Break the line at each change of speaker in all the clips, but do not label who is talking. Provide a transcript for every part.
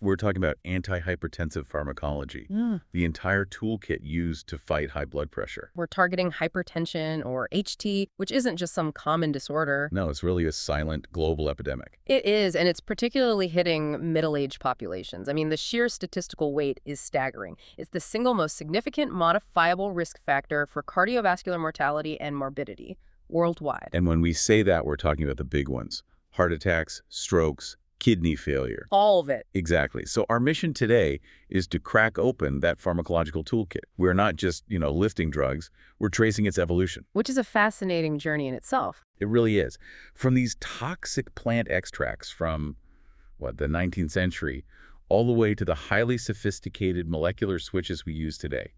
We're talking about antihypertensive pharmacology, the entire toolkit used to fight high blood pressure.
We're targeting hypertension or HT, which isn't just some common disorder.
No, it's really a silent global epidemic.
It is, and it's particularly hitting middle-aged populations. I mean, the sheer statistical weight is staggering. It's the single most significant modifiable risk factor for cardiovascular mortality and morbidity worldwide.
And when we say that, we're talking about the big ones: heart attacks, strokes, kidney failure.
All of it.
Exactly. So our mission today is to crack open that pharmacological toolkit. We're not just, lifting drugs. We're tracing its evolution.
Which is a fascinating journey in itself.
It really is. From these toxic plant extracts from, the 19th century, all the way to the highly sophisticated molecular switches we use today.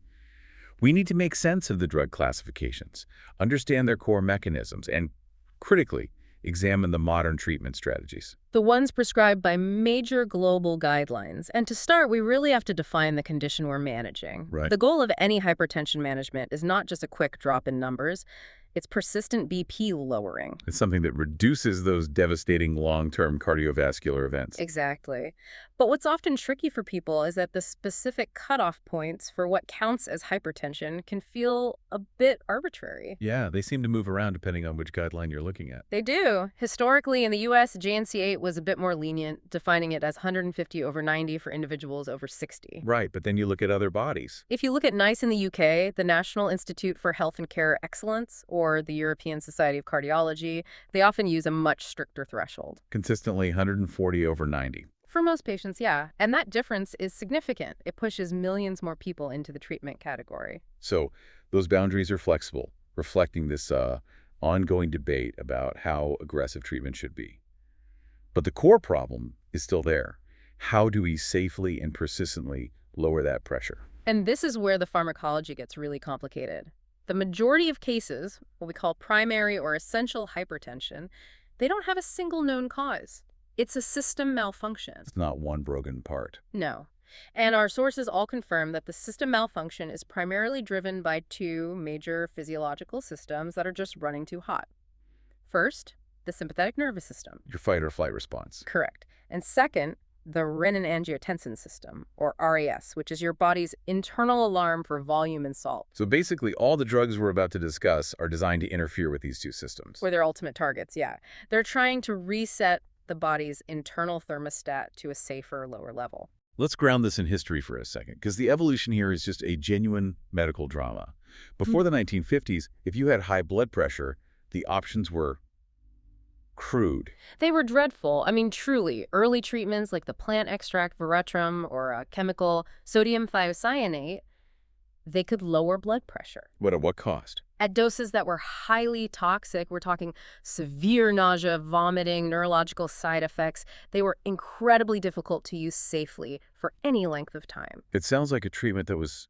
We need to make sense of the drug classifications, understand their core mechanisms, and, critically, examine the modern treatment strategies.
The ones prescribed by major global guidelines. And to start, we really have to define the condition we're managing.
Right.
The goal of any hypertension management is not just a quick drop in numbers. It's persistent BP lowering.
It's something that reduces those devastating long-term cardiovascular events.
Exactly. But what's often tricky for people is that the specific cutoff points for what counts as hypertension can feel a bit arbitrary.
Yeah, they seem to move around depending on which guideline you're looking at.
They do. Historically, in the U.S., JNC8 was a bit more lenient, defining it as 150/90 for individuals over 60.
Right, but then you look at other bodies.
If you look at NICE in the UK, the National Institute for Health and Care Excellence, or the European Society of Cardiology, they often use a much stricter threshold.
Consistently 140/90.
For most patients, yeah. And that difference is significant. It pushes millions more people into the treatment category.
So those boundaries are flexible, reflecting this ongoing debate about how aggressive treatment should be. But the core problem is still there. How do we safely and persistently lower that pressure?
And this is where the pharmacology gets really complicated. The majority of cases, what we call primary or essential hypertension, they don't have a single known cause. It's a system malfunction.
It's not one broken part.
No. And our sources all confirm that the system malfunction is primarily driven by two major physiological systems that are just running too hot. First, the sympathetic nervous system.
Your fight or flight response.
Correct. And second, the renin-angiotensin system, or RAS, which is your body's internal alarm for volume and salt.
So basically, all the drugs we're about to discuss are designed to interfere with these two systems.
Or their ultimate targets, yeah. They're trying to reset the body's internal thermostat to a safer, lower level.
Let's ground this in history for a second, because the evolution here is just a genuine medical drama. Before the 1950s, if you had high blood pressure, the options were crude.
They were dreadful. I mean, truly. Early treatments like the plant extract veratrum or a chemical sodium thiocyanate, they could lower blood pressure.
But at what cost?
At doses that were highly toxic. We're talking severe nausea, vomiting, neurological side effects. They were incredibly difficult to use safely for any length of time.
It sounds like a treatment that was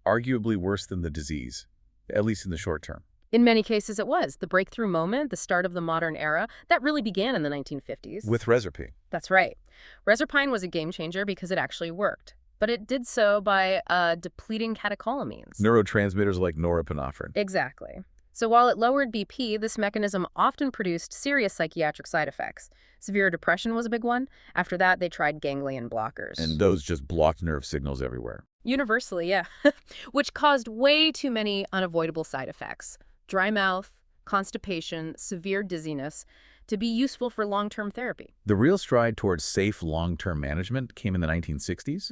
arguably worse than the disease, at least in the short term.
In many cases, it was. The breakthrough moment, the start of the modern era, that really began in the 1950s.
With Reserpine.
That's right. Reserpine was a game changer because it actually worked. But it did so by depleting catecholamines.
Neurotransmitters like norepinephrine.
Exactly. So while it lowered BP, this mechanism often produced serious psychiatric side effects. Severe depression was a big one. After that, they tried ganglion blockers.
And those just blocked nerve signals everywhere.
Universally, yeah. Which caused way too many unavoidable side effects. Dry mouth, constipation, severe dizziness, to be useful for long-term therapy.
The real stride towards safe long-term management came in the 1960s.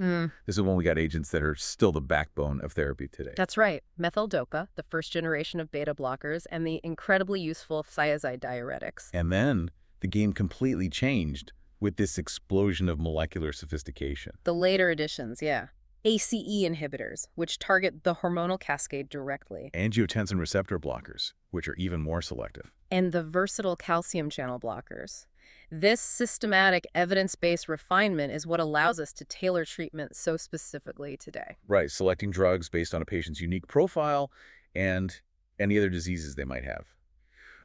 This is when we got agents that are still the backbone of therapy today.
That's right. Methyl-dopa, the first generation of beta blockers, and the incredibly useful thiazide diuretics.
And then the game completely changed with this explosion of molecular sophistication.
The later additions, yeah. ACE inhibitors, which target the hormonal cascade directly.
Angiotensin receptor blockers, which are even more selective.
And the versatile calcium channel blockers. This systematic, evidence-based refinement is what allows us to tailor treatment so specifically today.
Right, selecting drugs based on a patient's unique profile and any other diseases they might have.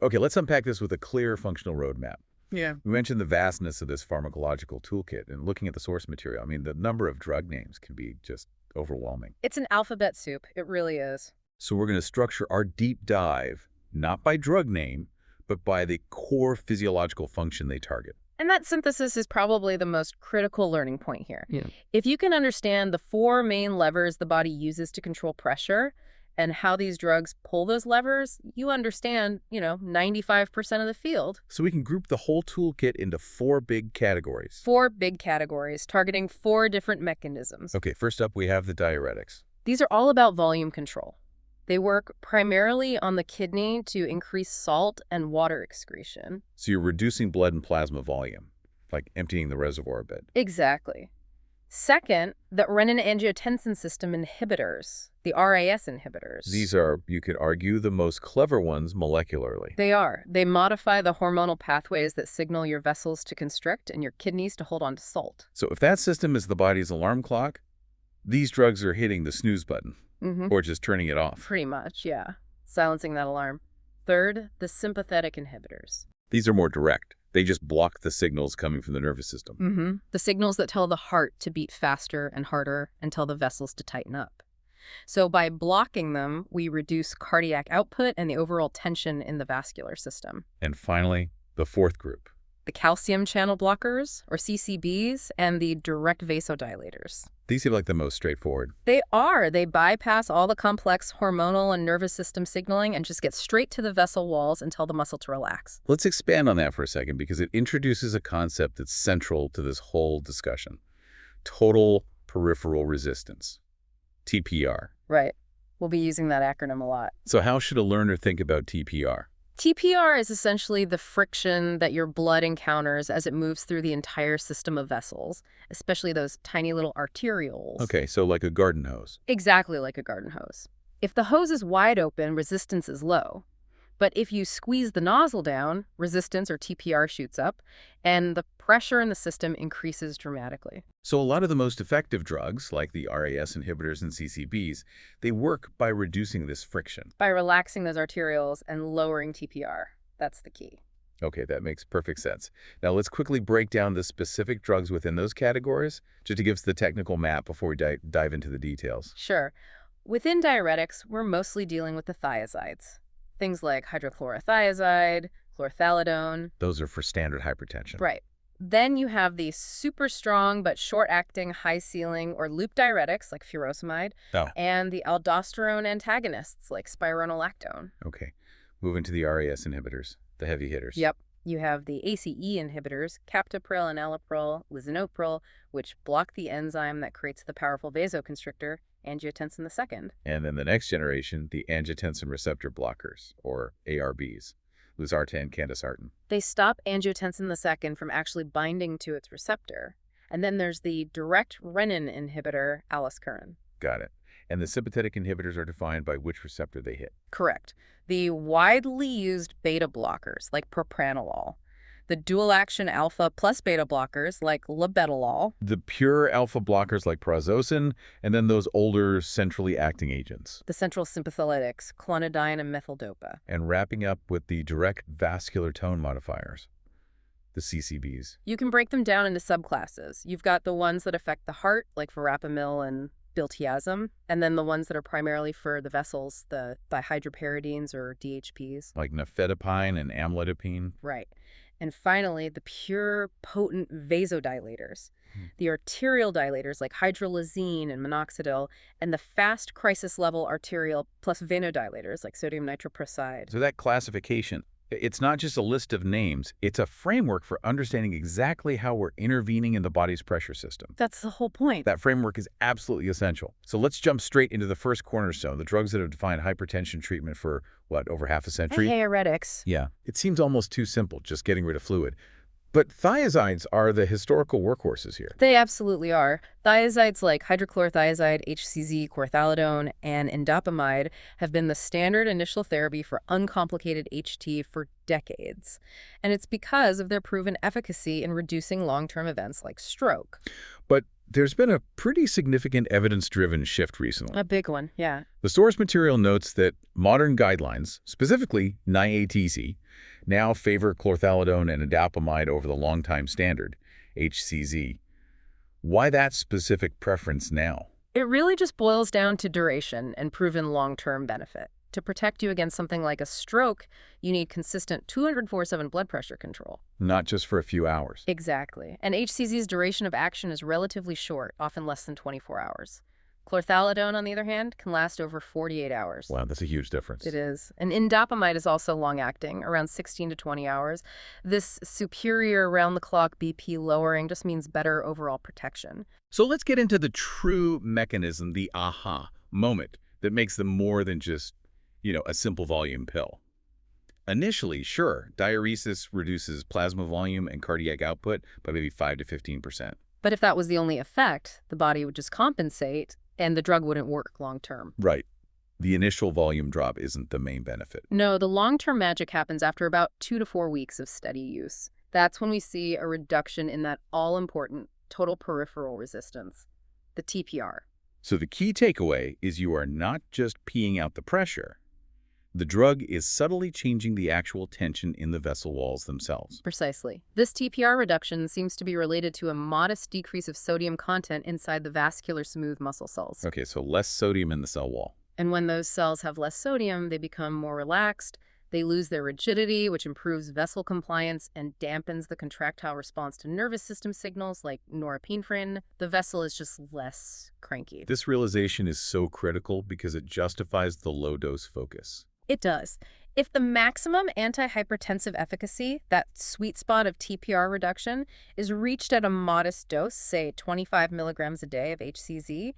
Okay, let's unpack this with a clear functional roadmap.
Yeah.
We mentioned the vastness of this pharmacological toolkit, and looking at the source material, I mean, the number of drug names can be just overwhelming.
It's an alphabet soup. It really is.
So we're going to structure our deep dive, not by drug name, but by the core physiological function they target.
And that synthesis is probably the most critical learning point here.
Yeah.
If you can understand the four main levers the body uses to control pressure and how these drugs pull those levers, you understand, 95% of the field.
So we can group the whole toolkit into four big categories.
Four big categories targeting four different mechanisms.
Okay, first up we have the diuretics.
These are all about volume control. They work primarily on the kidney to increase salt and water excretion.
So you're reducing blood and plasma volume, like emptying the reservoir a bit.
Exactly. Second, the renin-angiotensin system inhibitors, the RAS inhibitors.
These are, you could argue, the most clever ones molecularly.
They are. They modify the hormonal pathways that signal your vessels to constrict and your kidneys to hold on to salt.
So if that system is the body's alarm clock, these drugs are hitting the snooze button, or just turning it off.
Pretty much, yeah. Silencing that alarm. Third, the sympathetic inhibitors.
These are more direct. They just block the signals coming from the nervous system.
The signals that tell the heart to beat faster and harder and tell the vessels to tighten up. So by blocking them, we reduce cardiac output and the overall tension in the vascular system.
And finally, the fourth group.
The calcium channel blockers, or CCBs, and the direct vasodilators.
These seem like the most straightforward.
They are. They bypass all the complex hormonal and nervous system signaling and just get straight to the vessel walls and tell the muscle to relax.
Let's expand on that for a second because it introduces a concept that's central to this whole discussion. Total peripheral resistance, TPR.
Right. We'll be using that acronym a lot.
So how should a learner think about TPR?
TPR is essentially the friction that your blood encounters as it moves through the entire system of vessels, especially those tiny little arterioles.
Okay, so like a garden hose.
Exactly like a garden hose. If the hose is wide open, resistance is low. But if you squeeze the nozzle down, resistance, or TPR, shoots up, and the pressure in the system increases dramatically.
So a lot of the most effective drugs, like the RAS inhibitors and CCBs, they work by reducing this friction.
By relaxing those arterioles and lowering TPR. That's the key.
Okay, that makes perfect sense. Now let's quickly break down the specific drugs within those categories, just to give us the technical map before we dive into the details.
Sure. Within diuretics, we're mostly dealing with the thiazides. Things like hydrochlorothiazide, chlorthalidone.
Those are for standard hypertension.
Right. Then you have the super strong but short-acting high-ceiling or loop diuretics like furosemide, and the aldosterone antagonists like spironolactone.
Okay. Moving to the RAS inhibitors, the heavy hitters.
Yep. You have the ACE inhibitors, captopril, enalapril, lisinopril, which block the enzyme that creates the powerful vasoconstrictor, angiotensin II.
And then the next generation, the angiotensin receptor blockers, or ARBs, losartan, candesartan.
They stop angiotensin II from actually binding to its receptor. And then there's the direct renin inhibitor, aliskiren.
Got it. And the sympathetic inhibitors are defined by which receptor they hit.
Correct. The widely used beta blockers, like propranolol. The dual-action alpha plus beta blockers, like labetalol.
The pure alpha blockers like prazosin, and then those older centrally acting agents.
The central sympatholytics, clonidine and methyldopa.
And wrapping up with the direct vascular tone modifiers, the CCBs.
You can break them down into subclasses. You've got the ones that affect the heart, like verapamil and diltiazem, and then the ones that are primarily for the vessels, the dihydropyridines or DHPs.
Like nifedipine and amlodipine.
Right. And finally, the pure, potent vasodilators, the arterial dilators like hydralazine and minoxidil, and the fast crisis-level arterial plus venodilators like sodium nitroprusside.
So that classification, it's not just a list of names, it's a framework for understanding exactly how we're intervening in the body's pressure system.
That's the whole point.
That framework is absolutely essential. So let's jump straight into the first cornerstone, the drugs that have defined hypertension treatment for, over half a century?
Diuretics.
Yeah. It seems almost too simple, just getting rid of fluid. But thiazides are the historical workhorses here.
They absolutely are. Thiazides like hydrochlorothiazide, HCZ, chlorthalidone, and indapamide have been the standard initial therapy for uncomplicated HT for decades. And it's because of their proven efficacy in reducing long-term events like stroke.
But there's been a pretty significant evidence-driven shift recently.
A big one, yeah.
The source material notes that modern guidelines, specifically NIATC, now favor chlorthalidone and indapamide over the long-time standard, HCZ. Why that specific preference now?
It really just boils down to duration and proven long-term benefit. To protect you against something like a stroke, you need consistent 247 blood pressure control.
Not just for a few hours.
Exactly. And HCZ's duration of action is relatively short, often less than 24 hours. Chlorthalidone, on the other hand, can last over 48 hours.
Wow, that's a huge difference.
It is. And indapamide is also long-acting, around 16 to 20 hours. This superior round-the-clock BP lowering just means better overall protection.
So let's get into the true mechanism, the aha moment, that makes them more than just, a simple volume pill. Initially, sure, diuresis reduces plasma volume and cardiac output by maybe 5 to 15%.
But if that was the only effect, the body would just compensate, and the drug wouldn't work long-term.
Right. The initial volume drop isn't the main benefit.
No, the long-term magic happens after about 2 to 4 weeks of steady use. That's when we see a reduction in that all-important total peripheral resistance, the TPR.
So the key takeaway is you are not just peeing out the pressure. The drug is subtly changing the actual tension in the vessel walls themselves.
Precisely. This TPR reduction seems to be related to a modest decrease of sodium content inside the vascular smooth muscle cells.
Okay, so less sodium in the cell wall.
And when those cells have less sodium, they become more relaxed. They lose their rigidity, which improves vessel compliance and dampens the contractile response to nervous system signals like norepinephrine. The vessel is just less cranky.
This realization is so critical because it justifies the low-dose focus.
It does. If the maximum antihypertensive efficacy, that sweet spot of TPR reduction, is reached at a modest dose, say 25 milligrams a day of HCZ,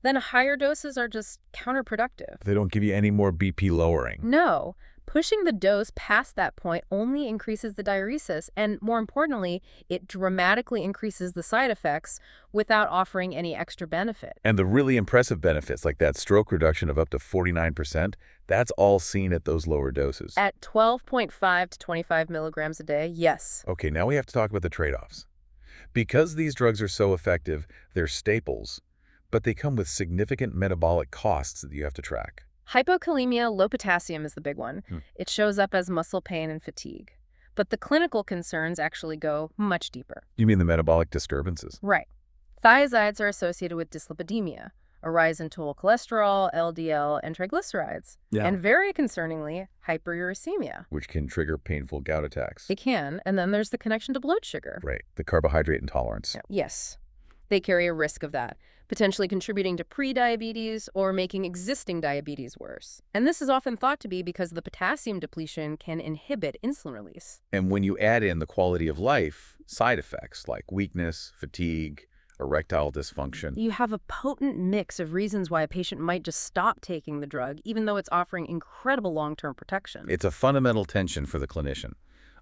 then higher doses are just counterproductive.
They don't give you any more BP lowering.
No. Pushing the dose past that point only increases the diuresis, and more importantly, it dramatically increases the side effects without offering any extra benefit.
And the really impressive benefits, like that stroke reduction of up to 49%, that's all seen at those lower doses.
At 12.5 to 25 milligrams a day, yes.
Okay, now we have to talk about the trade-offs. Because these drugs are so effective, they're staples, but they come with significant metabolic costs that you have to track.
Hypokalemia, low potassium is the big one. It shows up as muscle pain and fatigue. But the clinical concerns actually go much deeper.
You mean the metabolic disturbances?
Right. Thiazides are associated with dyslipidemia, a rise in total cholesterol, LDL, and triglycerides.
Yeah.
And very concerningly, hyperuricemia.
Which can trigger painful gout attacks.
It can, and then there's the connection to blood sugar.
Right, the carbohydrate intolerance.
Yes. They carry a risk of that, potentially contributing to prediabetes or making existing diabetes worse. And this is often thought to be because the potassium depletion can inhibit insulin release.
And when you add in the quality of life side effects like weakness, fatigue, erectile dysfunction.
You have a potent mix of reasons why a patient might just stop taking the drug, even though it's offering incredible long-term protection.
It's a fundamental tension for the clinician.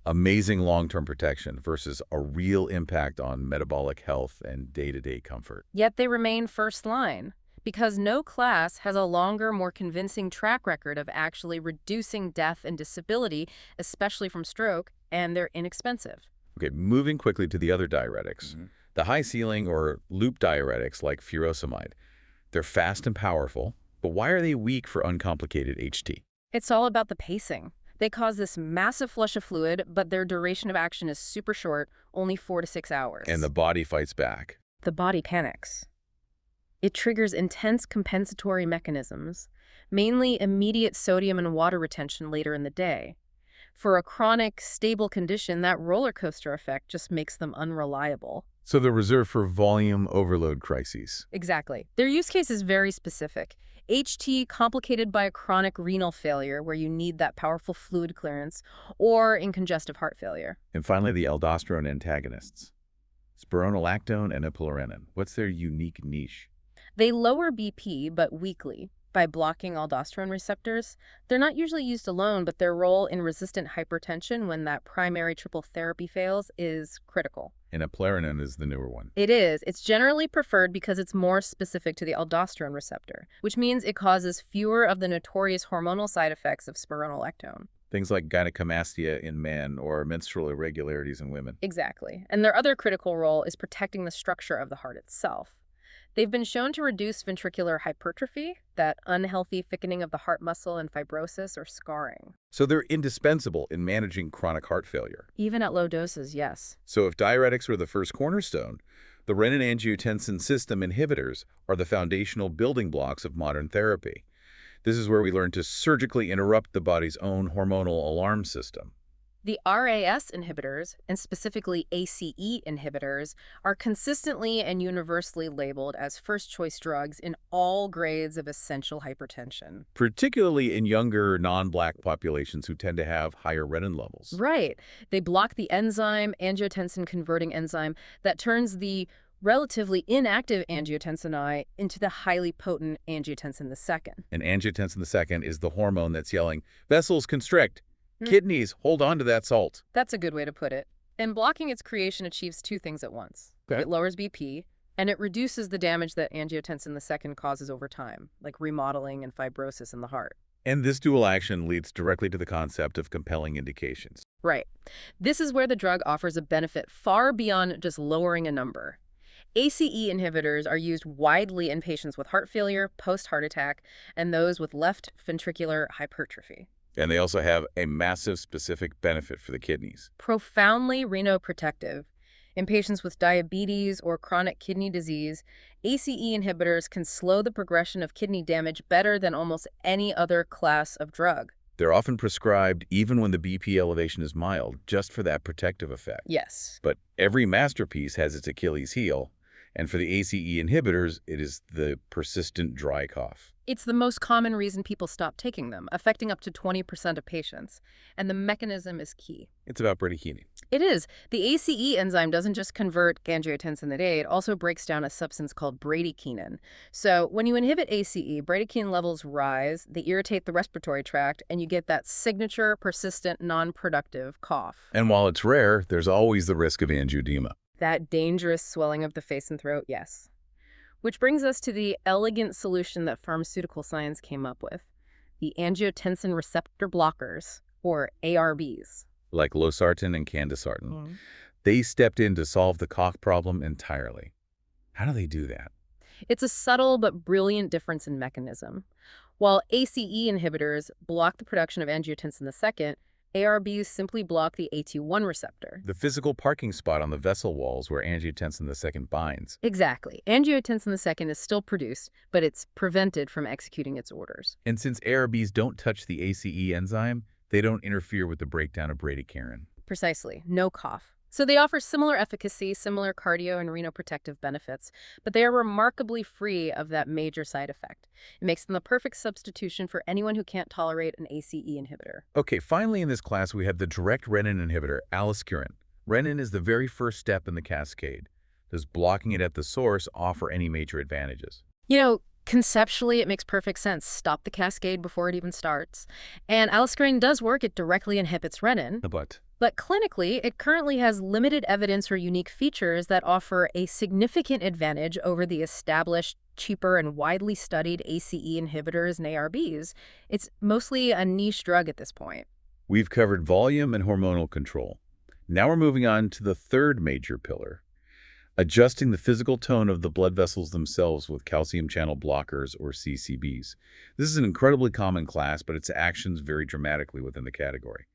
Amazing long-term protection versus a real impact on metabolic health and day-to-day comfort.
Yet they remain first line, because no class has a longer, more convincing track record of actually reducing death and disability, especially from stroke, and they're inexpensive.
Okay, moving quickly to the other diuretics. The high-ceiling or loop diuretics like furosemide. They're fast and powerful, but why are they weak for uncomplicated HT?
It's all about the pacing. They cause this massive flush of fluid, but their duration of action is super short, only 4 to 6 hours.
And the body fights back.
The body panics. It triggers intense compensatory mechanisms, mainly immediate sodium and water retention later in the day. For a chronic, stable condition, that roller coaster effect just makes them unreliable.
So they're reserved for volume overload crises.
Exactly. Their use case is very specific. HT complicated by a chronic renal failure where you need that powerful fluid clearance, or in congestive heart failure.
And finally, the aldosterone antagonists. Spironolactone and epinephrine. What's their unique niche?
They lower BP, but weakly, by blocking aldosterone receptors. They're not usually used alone, but their role in resistant hypertension when that primary triple therapy fails is critical.
And epinephrine is the newer one.
It is. It's generally preferred because it's more specific to the aldosterone receptor, which means it causes fewer of the notorious hormonal side effects of spironolactone.
Things like gynecomastia in men or menstrual irregularities in women.
Exactly. And their other critical role is protecting the structure of the heart itself. They've been shown to reduce ventricular hypertrophy, that unhealthy thickening of the heart muscle, and fibrosis or scarring.
So they're indispensable in managing chronic heart failure.
Even at low doses, yes.
So if diuretics were the first cornerstone, the renin-angiotensin system inhibitors are the foundational building blocks of modern therapy. This is where we learn to surgically interrupt the body's own hormonal alarm system.
The RAS inhibitors, and specifically ACE inhibitors, are consistently and universally labeled as first-choice drugs in all grades of essential hypertension.
Particularly in younger, non-Black populations who tend to have higher renin levels.
Right. They block the enzyme, angiotensin-converting enzyme, that turns the relatively inactive angiotensin I into the highly potent angiotensin II.
And angiotensin II is the hormone that's yelling, "Vessels constrict!
Hmm.
Kidneys, hold on to that salt."
That's a good way to put it. And blocking its creation achieves two things at once.
Okay.
It lowers BP, and it reduces the damage that angiotensin II causes over time, like remodeling and fibrosis in the heart.
And this dual action leads directly to the concept of compelling indications.
Right. This is where the drug offers a benefit far beyond just lowering a number. ACE inhibitors are used widely in patients with heart failure, post-heart attack, and those with left ventricular hypertrophy.
And they also have a massive specific benefit for the kidneys.
Profoundly renoprotective. In patients with diabetes or chronic kidney disease, ACE inhibitors can slow the progression of kidney damage better than almost any other class of drug.
They're often prescribed even when the BP elevation is mild, just for that protective effect.
Yes.
But every masterpiece has its Achilles heel, and for the ACE inhibitors, it is the persistent dry cough.
It's the most common reason people stop taking them, affecting up to 20% of patients. And the mechanism is key.
It's about bradykinin.
It is. The ACE enzyme doesn't just convert angiotensin A, it also breaks down a substance called bradykinin. So when you inhibit ACE, bradykinin levels rise, they irritate the respiratory tract, and you get that signature, persistent, non-productive cough.
And while it's rare, there's always the risk of angioedema.
That dangerous swelling of the face and throat, yes. Which brings us to the elegant solution that pharmaceutical science came up with, the angiotensin receptor blockers, or ARBs.
Like losartan and candesartan. They stepped in to solve the cough problem entirely. How do they do that?
It's a subtle but brilliant difference in mechanism. While ACE inhibitors block the production of angiotensin II, ARBs simply block the AT1 receptor.
The physical parking spot on the vessel walls where angiotensin II binds.
Exactly. Angiotensin II is still produced, but it's prevented from executing its orders.
And since ARBs don't touch the ACE enzyme, they don't interfere with the breakdown of bradykinin.
Precisely. No cough. So they offer similar efficacy, similar cardio and renoprotective benefits, but they are remarkably free of that major side effect. It makes them the perfect substitution for anyone who can't tolerate an ACE inhibitor.
Okay, finally in this class we have the direct renin inhibitor, aliskiren. Renin is the very first step in the cascade. Does blocking it at the source offer any major advantages?
You know, conceptually, it makes perfect sense. Stop the cascade before it even starts. And aliskiren does work. It directly inhibits renin. But clinically, it currently has limited evidence or unique features that offer a significant advantage over the established, cheaper, and widely studied ACE inhibitors and ARBs. It's mostly a niche drug at this point.
We've covered volume and hormonal control. Now we're moving on to the third major pillar, adjusting the physical tone of the blood vessels themselves with calcium channel blockers, or CCBs. This is an incredibly common class, but its actions vary dramatically within the category.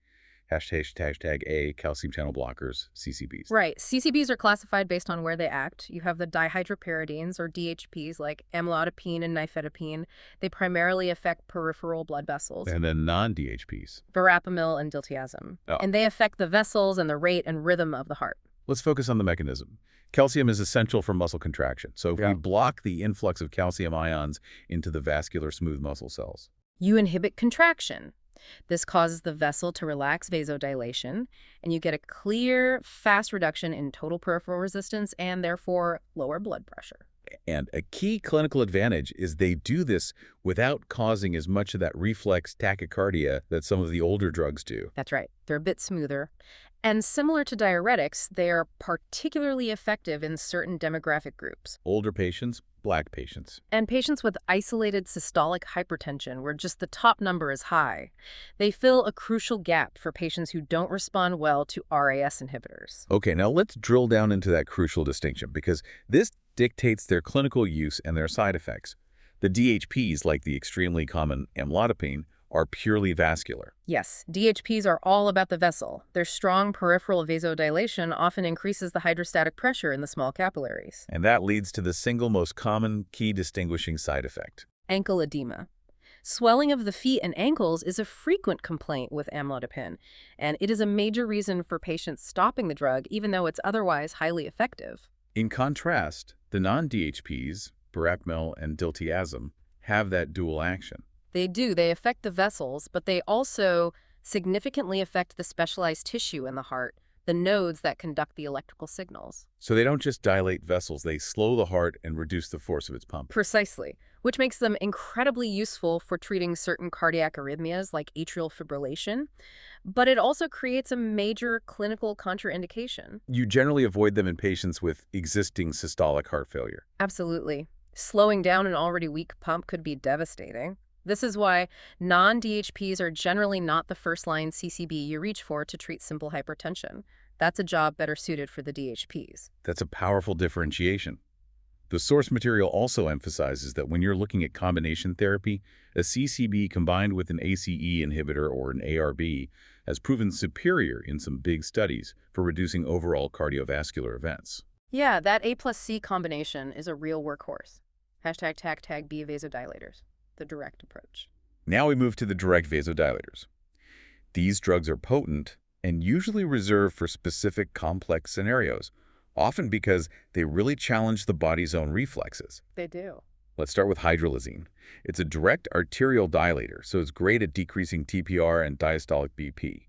Hashtag A, calcium channel blockers, CCBs.
Right. CCBs are classified based on where they act. You have the dihydropyridines, or DHPs, like amlodipine and nifedipine. They primarily affect peripheral blood vessels.
And then non-DHPs.
Verapamil and diltiazem.
Oh.
And they affect the vessels and the rate and rhythm of the heart.
Let's focus on the mechanism. Calcium is essential for muscle contraction. So if we block the influx of calcium ions into the vascular smooth muscle cells,
you inhibit contraction. This causes the vessel to relax vasodilation, and you get a clear, fast reduction in total peripheral resistance and therefore lower blood pressure.
And a key clinical advantage is they do this without causing as much of that reflex tachycardia that some of the older drugs do.
That's right. They're a bit smoother. And similar to diuretics, they are particularly effective in certain demographic groups.
Older patients, Black patients.
And patients with isolated systolic hypertension, where just the top number is high. They fill a crucial gap for patients who don't respond well to RAS inhibitors.
Okay, now let's drill down into that crucial distinction, because this dictates their clinical use and their side effects. The DHPs, like the extremely common amlodipine, are purely vascular.
Yes, DHPs are all about the vessel. Their strong peripheral vasodilation often increases the hydrostatic pressure in the small capillaries.
And that leads to the single most common key distinguishing side effect.
Ankle edema. Swelling of the feet and ankles is a frequent complaint with amlodipine, and it is a major reason for patients stopping the drug even though it's otherwise highly effective.
In contrast, the non-DHPs, Paramedical and diltiazem, have that dual action.
They do. They affect the vessels, but they also significantly affect the specialized tissue in the heart, the nodes that conduct the electrical signals.
So they don't just dilate vessels, they slow the heart and reduce the force of its pump.
Precisely, which makes them incredibly useful for treating certain cardiac arrhythmias like atrial fibrillation, but it also creates a major clinical contraindication.
You generally avoid them in patients with existing systolic heart failure.
Absolutely. Slowing down an already weak pump could be devastating. This is why non-DHPs are generally not the first-line CCB you reach for to treat simple hypertension. That's a job better suited for the DHPs.
That's a powerful differentiation. The source material also emphasizes that when you're looking at combination therapy, a CCB combined with an ACE inhibitor or an ARB has proven superior in some big studies for reducing overall cardiovascular events.
Yeah, that A plus C combination is a real workhorse. Hashtag tag B vasodilators, the direct approach.
Now we move to the direct vasodilators. These drugs are potent and usually reserved for specific complex scenarios, often because they really challenge the body's own reflexes.
They do.
Let's start with hydralazine. It's a direct arterial dilator, so it's great at decreasing TPR and diastolic BP.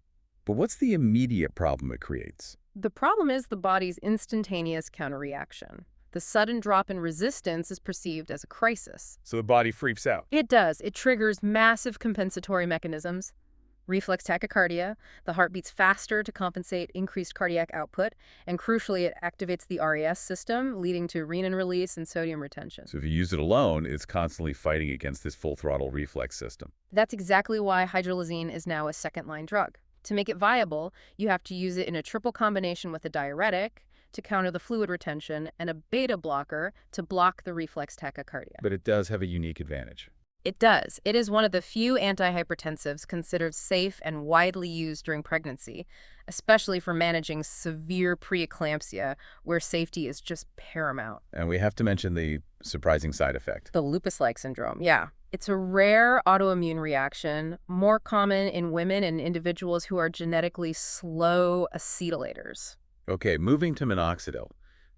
But what's the immediate problem it creates?
The problem is the body's instantaneous counterreaction. The sudden drop in resistance is perceived as a crisis.
So the body freaks out.
It does. It triggers massive compensatory mechanisms. Reflex tachycardia, the heart beats faster to compensate increased cardiac output, and crucially, it activates the RES system, leading to renin release and sodium retention.
So if you use it alone, it's constantly fighting against this full-throttle reflex system.
That's exactly why hydralazine is now a second-line drug. To make it viable, you have to use it in a triple combination with a diuretic to counter the fluid retention and a beta blocker to block the reflex tachycardia.
But it does have a unique advantage.
It does. It is one of the few antihypertensives considered safe and widely used during pregnancy, especially for managing severe preeclampsia, where safety is just paramount.
And we have to mention the surprising side effect.
The lupus-like syndrome, yeah. It's a rare autoimmune reaction, more common in women and individuals who are genetically slow acetylators.
Okay, moving to minoxidil.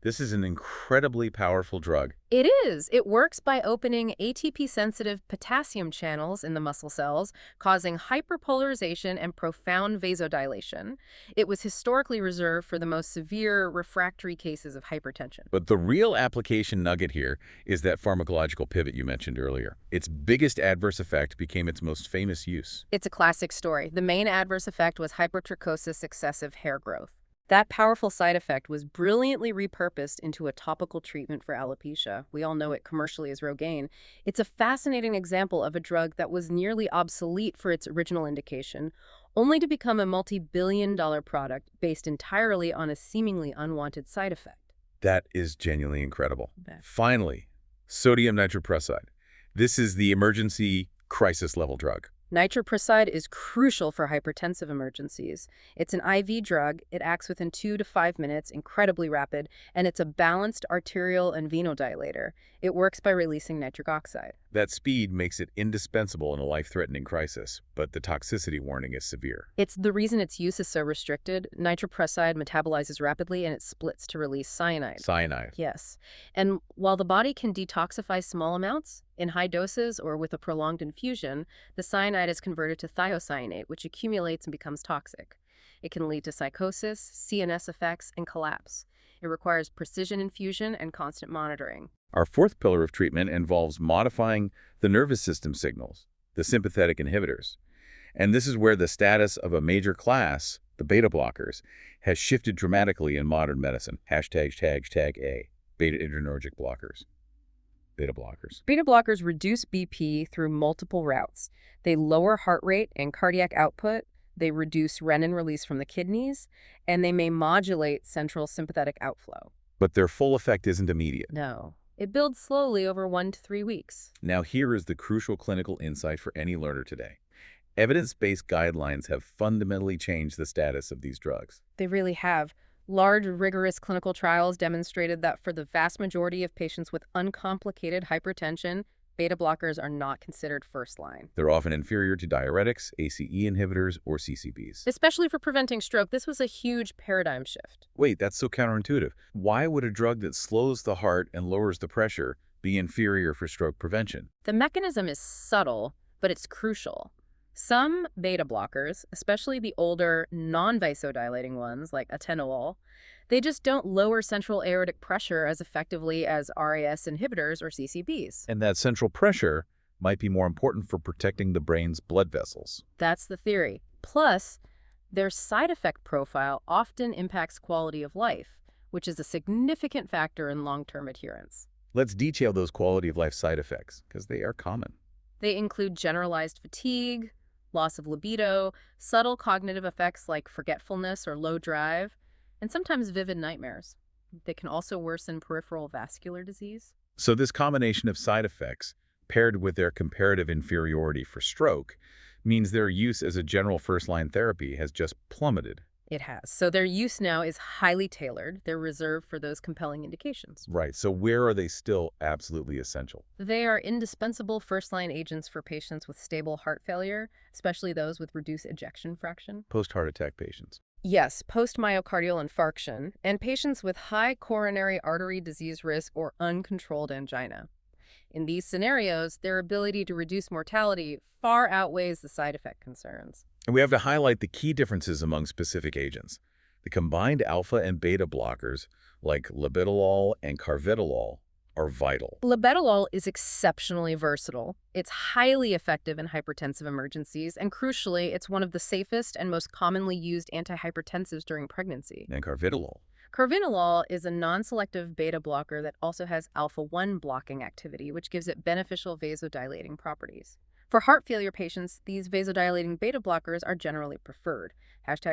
This is an incredibly powerful drug.
It is. It works by opening ATP-sensitive potassium channels in the muscle cells, causing hyperpolarization and profound vasodilation. It was historically reserved for the most severe refractory cases of hypertension.
But the real application nugget here is that pharmacological pivot you mentioned earlier. Its biggest adverse effect became its most famous use.
It's a classic story. The main adverse effect was hypertrichosis excessive hair growth. That powerful side effect was brilliantly repurposed into a topical treatment for alopecia. We all know it commercially as Rogaine. It's a fascinating example of a drug that was nearly obsolete for its original indication, only to become a multi-billion-dollar product based entirely on a seemingly unwanted side effect.
That is genuinely incredible.
Okay.
Finally, sodium nitroprusside. This is the emergency crisis-level drug.
Nitroprusside is crucial for hypertensive emergencies. It's an IV drug. It acts within 2 to 5 minutes, incredibly rapid, and it's a balanced arterial and venodilator. It works by releasing nitric oxide.
That speed makes it indispensable in a life-threatening crisis, but the toxicity warning is severe.
It's the reason its use is so restricted. Nitroprusside metabolizes rapidly and it splits to release cyanide.
Cyanide.
Yes. And while the body can detoxify small amounts, in high doses or with a prolonged infusion, the cyanide is converted to thiocyanate, which accumulates and becomes toxic. It can lead to psychosis, CNS effects, and collapse. It requires precision infusion and constant monitoring.
Our fourth pillar of treatment involves modifying the nervous system signals, the sympathetic inhibitors. And this is where the status of a major class, the beta blockers, has shifted dramatically in modern medicine. Hashtag A, beta-adrenergic blockers. Beta blockers.
Beta blockers reduce BP through multiple routes. They lower heart rate and cardiac output, they reduce renin release from the kidneys, and they may modulate central sympathetic outflow.
But their full effect isn't immediate.
No. It builds slowly over 1 to 3 weeks.
Now here is the crucial clinical insight for any learner today. Evidence-based guidelines have fundamentally changed the status of these drugs.
They really have. Large, rigorous clinical trials demonstrated that for the vast majority of patients with uncomplicated hypertension, Beta blockers are not considered first line.
They're often inferior to diuretics, ACE inhibitors, or CCBs.
Especially for preventing stroke, this was a huge paradigm shift.
Wait, that's so counterintuitive. Why would a drug that slows the heart and lowers the pressure be inferior for stroke prevention?
The mechanism is subtle, but it's crucial. Some beta blockers, especially the older non-vasodilating ones like atenolol, they just don't lower central aortic pressure as effectively as RAS inhibitors or CCBs.
And that central pressure might be more important for protecting the brain's blood vessels.
That's the theory. Plus, their side effect profile often impacts quality of life, which is a significant factor in long-term adherence.
Let's detail those quality of life side effects, because they are common.
They include generalized fatigue, loss of libido, subtle cognitive effects like forgetfulness or low drive, and sometimes vivid nightmares. They can also worsen peripheral vascular disease.
So this combination of side effects, paired with their comparative inferiority for stroke, means their use as a general first-line therapy has just plummeted.
It has. So their use now is highly tailored. They're reserved for those compelling indications.
Right, so where are they still absolutely essential?
They are indispensable first-line agents for patients with stable heart failure, especially those with reduced ejection fraction.
Post-heart attack patients.
Yes, post-myocardial infarction, and patients with high coronary artery disease risk or uncontrolled angina. In these scenarios, their ability to reduce mortality far outweighs the side effect concerns.
And we have to highlight the key differences among specific agents. The combined alpha and beta blockers, like labetalol and carvedilol, are vital.
Labetalol is exceptionally versatile. It's highly effective in hypertensive emergencies, and crucially, it's one of the safest and most commonly used antihypertensives during pregnancy.
And carvedilol.
Carvedilol is a non-selective beta blocker that also has alpha-1 blocking activity, which gives it beneficial vasodilating properties. For heart failure patients, these vasodilating beta blockers are generally preferred.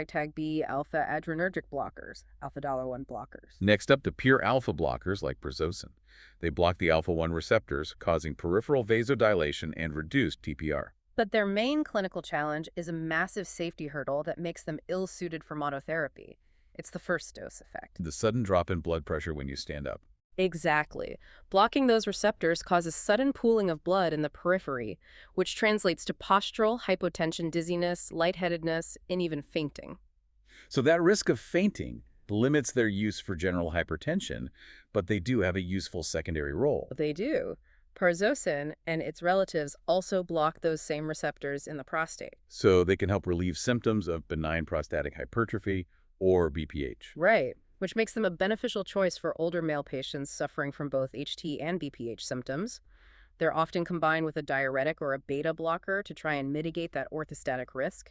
Tag B alpha adrenergic blockers, alpha-1 blockers.
Next up, the pure alpha blockers like prazosin. They block the alpha-1 receptors, causing peripheral vasodilation and reduced TPR.
But their main clinical challenge is a massive safety hurdle that makes them ill-suited for monotherapy. It's the first dose effect.
The sudden drop in blood pressure when you stand up.
Exactly. Blocking those receptors causes sudden pooling of blood in the periphery, which translates to postural, hypotension, dizziness, lightheadedness, and even fainting.
So that risk of fainting limits their use for general hypertension, but they do have a useful secondary role.
They do. Prazosin and its relatives also block those same receptors in the prostate.
So they can help relieve symptoms of benign prostatic hypertrophy or BPH.
Right. Which makes them a beneficial choice for older male patients suffering from both HT and BPH symptoms. They're often combined with a diuretic or a beta blocker to try and mitigate that orthostatic risk.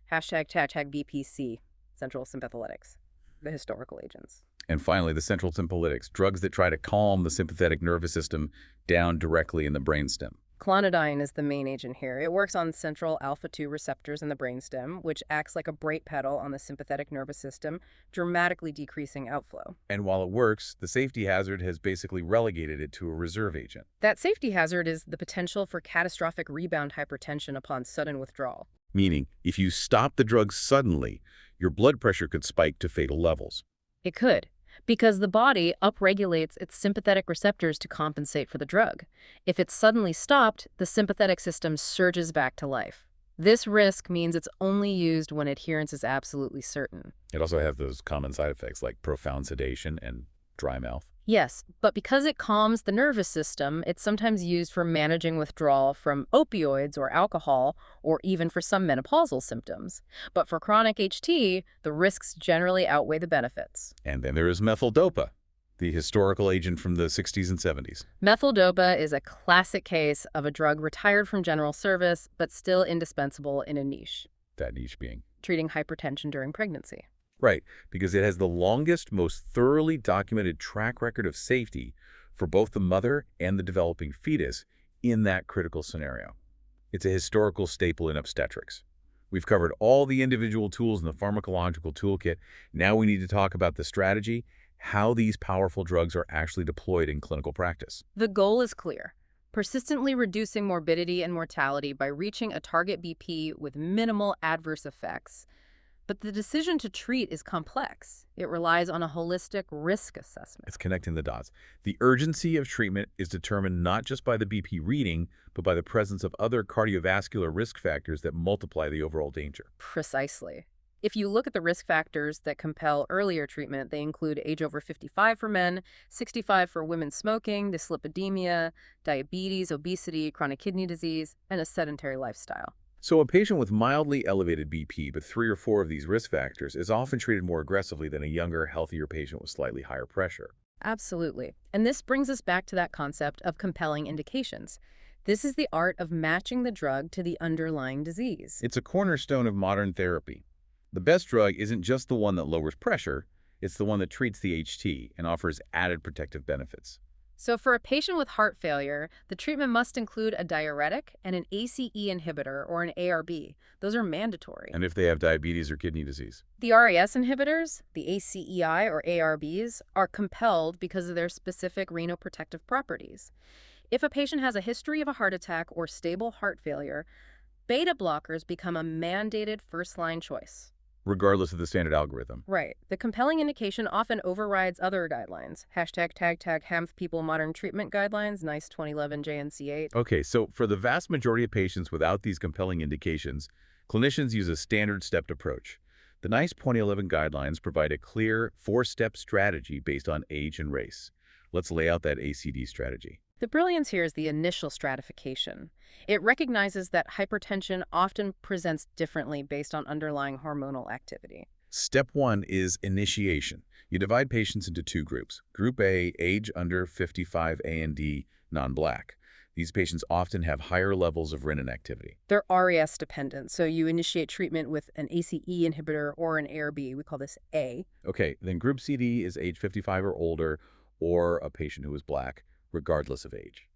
Tag BPC, central sympatholytics, the historical agents.
And finally, the central sympatholytics, drugs that try to calm the sympathetic nervous system down directly in the brainstem.
Clonidine is the main agent here. It works on central alpha-2 receptors in the brainstem, which acts like a brake pedal on the sympathetic nervous system, dramatically decreasing outflow.
And while it works, the safety hazard has basically relegated it to a reserve agent.
That safety hazard is the potential for catastrophic rebound hypertension upon sudden withdrawal.
Meaning, if you stop the drug suddenly, your blood pressure could spike to fatal levels.
It could, because the body upregulates its sympathetic receptors to compensate for the drug. If it's suddenly stopped, the sympathetic system surges back to life. This risk means it's only used when adherence is absolutely certain.
It also has those common side effects like profound sedation and dry mouth.
Yes, but because it calms the nervous system, it's sometimes used for managing withdrawal from opioids or alcohol, or even for some menopausal symptoms. But for chronic HT, the risks generally outweigh the benefits.
And then there is methyldopa, the historical agent from the 60s and 70s.
Methyldopa is a classic case of a drug retired from general service, but still indispensable in a niche.
That niche being?
Treating hypertension during pregnancy.
Right, because it has the longest, most thoroughly documented track record of safety for both the mother and the developing fetus in that critical scenario. It's a historical staple in obstetrics. We've covered all the individual tools in the pharmacological toolkit. Now we need to talk about the strategy, how these powerful drugs are actually deployed in clinical practice.
The goal is clear. Persistently reducing morbidity and mortality by reaching a target BP with minimal adverse effects. But the decision to treat is complex. It relies on a holistic risk assessment.
It's connecting the dots. The urgency of treatment is determined not just by the BP reading, but by the presence of other cardiovascular risk factors that multiply the overall danger.
Precisely. If you look at the risk factors that compel earlier treatment, they include age over 55 for men, 65 for women smoking, dyslipidemia, diabetes, obesity, chronic kidney disease, and a sedentary lifestyle.
So a patient with mildly elevated BP, but 3 or 4 of these risk factors, is often treated more aggressively than a younger, healthier patient with slightly higher pressure.
Absolutely. And this brings us back to that concept of compelling indications. This is the art of matching the drug to the underlying disease.
It's a cornerstone of modern therapy. The best drug isn't just the one that lowers pressure, it's the one that treats the HT and offers added protective benefits.
So for a patient with heart failure, the treatment must include a diuretic and an ACE inhibitor or an ARB. Those are mandatory.
And if they have diabetes or kidney disease.
The RAS inhibitors, the ACEI or ARBs, are compelled because of their specific renoprotective properties. If a patient has a history of a heart attack or stable heart failure, beta blockers become a mandated first-line choice.
Regardless of the standard algorithm.
Right. The compelling indication often overrides other guidelines. #tag HAMF People Modern Treatment Guidelines, NICE 2011 JNC8.
Okay, so for the vast majority of patients without these compelling indications, clinicians use a standard stepped approach. The NICE 2011 guidelines provide a clear 4-step strategy based on age and race. Let's lay out that ACD strategy.
The brilliance here is the initial stratification. It recognizes that hypertension often presents differently based on underlying hormonal activity.
Step 1 is initiation. You divide patients into 2 groups. Group A, age under 55 A and D, non-Black. These patients often have higher levels of renin activity.
They're RAS dependent, so you initiate treatment with an ACE inhibitor or an ARB. We call this A.
Okay, then group CD is age 55 or older, or a patient who is Black, regardless of age.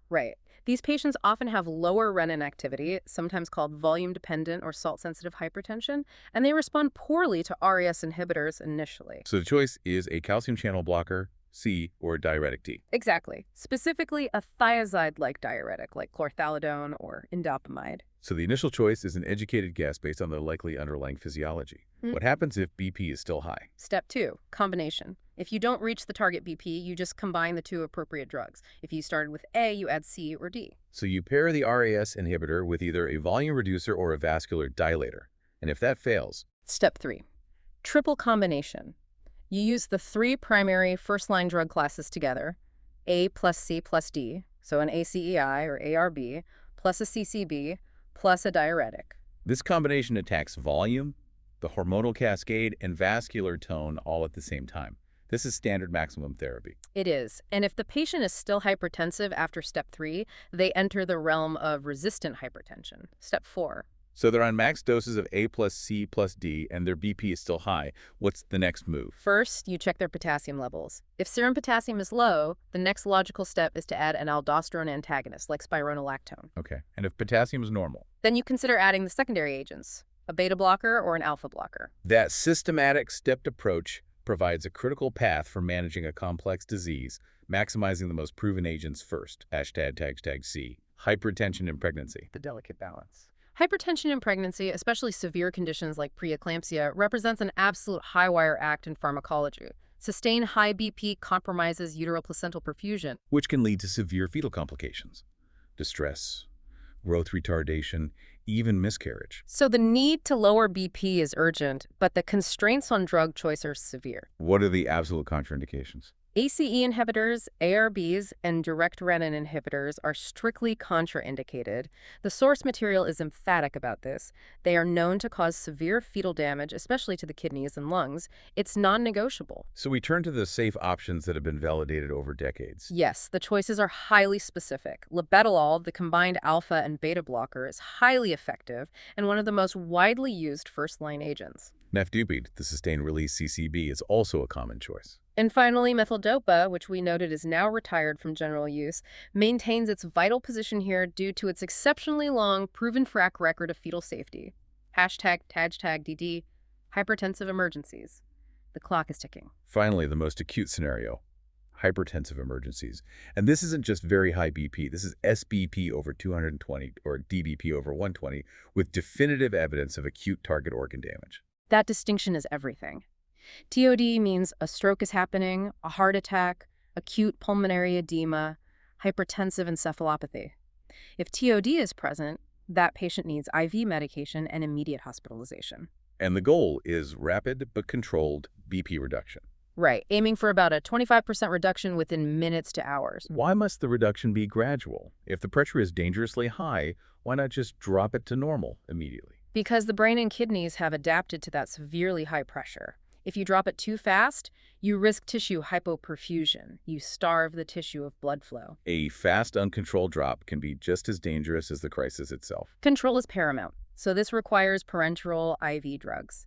Right. These patients often have lower renin activity, sometimes called volume-dependent or salt-sensitive hypertension, and they respond poorly to RAS inhibitors initially.
So the choice is a calcium channel blocker, C, or a diuretic D.
Exactly. Specifically, a thiazide-like diuretic like chlorthalidone or indapamide.
So the initial choice is an educated guess based on the likely underlying physiology. What happens if BP is still high?
Step 2, combination. If you don't reach the target BP, you just combine the 2 appropriate drugs. If you started with A, you add C or D.
So you pair the RAS inhibitor with either a volume reducer or a vascular dilator. And if that fails,
Step 3, triple combination. You use the 3 primary first-line drug classes together, A plus C plus D, so an ACEI or ARB, plus a CCB, plus a diuretic.
this combination attacks volume, the hormonal cascade, and vascular tone all at the same time. This is standard maximum therapy.
It is. And if the patient is still hypertensive after step 3, they enter the realm of resistant hypertension. Step 4.
So they're on max doses of A plus C plus D, and their BP is still high. What's the next move?
First, you check their potassium levels. If serum potassium is low, the next logical step is to add an aldosterone antagonist like spironolactone.
Okay, and if potassium is normal?
Then you consider adding the secondary agents, a beta blocker or an alpha blocker.
That systematic stepped approach provides a critical path for managing a complex disease, maximizing the most proven agents first. #C. Hypertension in pregnancy. The delicate balance.
Hypertension in pregnancy, especially severe conditions like preeclampsia, represents an absolute high-wire act in pharmacology. Sustained high BP compromises uteroplacental perfusion.
Which can lead to severe fetal complications, distress, growth retardation, even miscarriage.
So the need to lower BP is urgent, but the constraints on drug choice are severe.
What are the absolute contraindications?
ACE inhibitors, ARBs, and direct renin inhibitors are strictly contraindicated. The source material is emphatic about this. They are known to cause severe fetal damage, especially to the kidneys and lungs. It's non-negotiable.
So we turn to the safe options that have been validated over decades.
Yes, the choices are highly specific. Labetalol, the combined alpha and beta blocker, is highly effective and one of the most widely used first-line agents.
Nafdupid, the sustained-release CCB, is also a common choice.
And finally, methyldopa, which we noted is now retired from general use, maintains its vital position here due to its exceptionally long proven track record of fetal safety. #TAG/DD, hypertensive emergencies. The clock is ticking.
Finally, the most acute scenario, hypertensive emergencies. And this isn't just very high BP. This is SBP over 220 or DBP over 120 with definitive evidence of acute target organ damage.
That distinction is everything. TOD means a stroke is happening, a heart attack, acute pulmonary edema, hypertensive encephalopathy. If TOD is present, that patient needs IV medication and immediate hospitalization.
And the goal is rapid but controlled BP reduction.
Right, aiming for about a 25% reduction within minutes to hours.
Why must the reduction be gradual? If the pressure is dangerously high, why not just drop it to normal immediately?
Because the brain and kidneys have adapted to that severely high pressure. If you drop it too fast, you risk tissue hypoperfusion. You starve the tissue of blood flow.
A fast, uncontrolled drop can be just as dangerous as the crisis itself.
Control is paramount, so this requires parenteral IV drugs.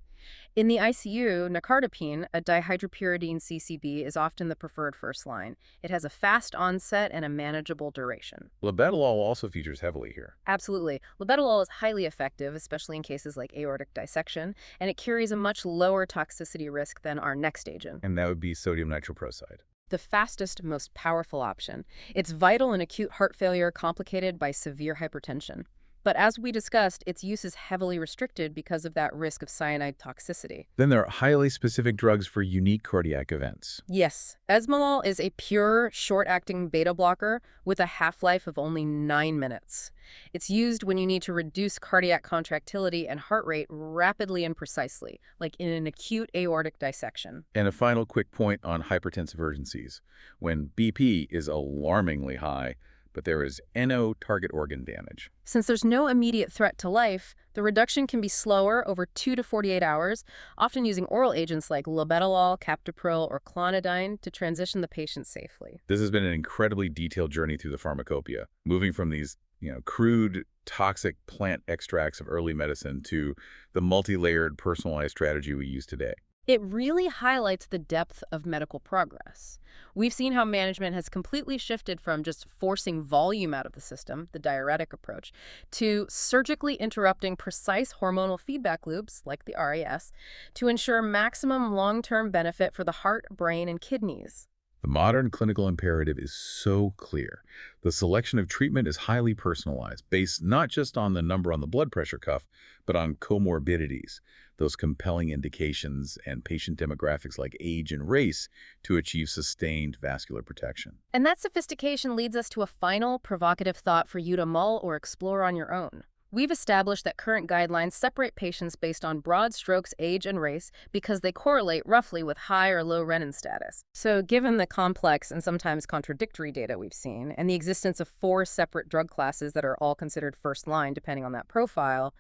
In the ICU, nicardipine, a dihydropyridine CCB, is often the preferred first line. It has a fast onset and a manageable duration.
Labetalol also features heavily here.
Absolutely. Labetalol is highly effective, especially in cases like aortic dissection, and it carries a much lower toxicity risk than our next agent.
And that would be sodium nitroprusside.
The fastest, most powerful option. It's vital in acute heart failure complicated by severe hypertension. But as we discussed, its use is heavily restricted because of that risk of cyanide toxicity.
Then there are highly specific drugs for unique cardiac events.
Yes, esmolol is a pure, short-acting beta blocker with a half-life of only 9 minutes. It's used when you need to reduce cardiac contractility and heart rate rapidly and precisely, like in an acute aortic dissection.
And a final quick point on hypertensive urgencies. When BP is alarmingly high, but there is NO target organ damage.
Since there's no immediate threat to life, the reduction can be slower over 2 to 48 hours, often using oral agents like labetalol, captopril, or clonidine to transition the patient safely.
This has been an incredibly detailed journey through the pharmacopoeia, moving from these crude, toxic plant extracts of early medicine to the multi-layered, personalized strategy we use today.
It really highlights the depth of medical progress. We've seen how management has completely shifted from just forcing volume out of the system, the diuretic approach, to surgically interrupting precise hormonal feedback loops, like the RAS, to ensure maximum long-term benefit for the heart, brain, and kidneys.
The modern clinical imperative is so clear. The selection of treatment is highly personalized, based not just on the number on the blood pressure cuff, but on comorbidities, those compelling indications and patient demographics like age and race to achieve sustained vascular protection.
And that sophistication leads us to a final provocative thought for you to mull or explore on your own. We've established that current guidelines separate patients based on broad strokes, age, and race because they correlate roughly with high or low renin status. So given the complex and sometimes contradictory data we've seen, and the existence of 4 separate drug classes that are all considered first line depending on that profile,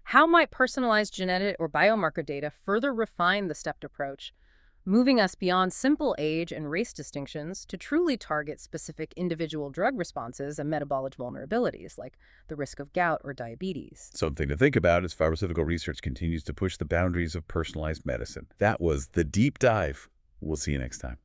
how might personalized genetic or biomarker data further refine the stepped approach, moving us beyond simple age and race distinctions to truly target specific individual drug responses and metabolic vulnerabilities, like the risk of gout or diabetes?
Something to think about as pharmaceutical research continues to push the boundaries of personalized medicine. That was The Deep Dive. We'll see you next time.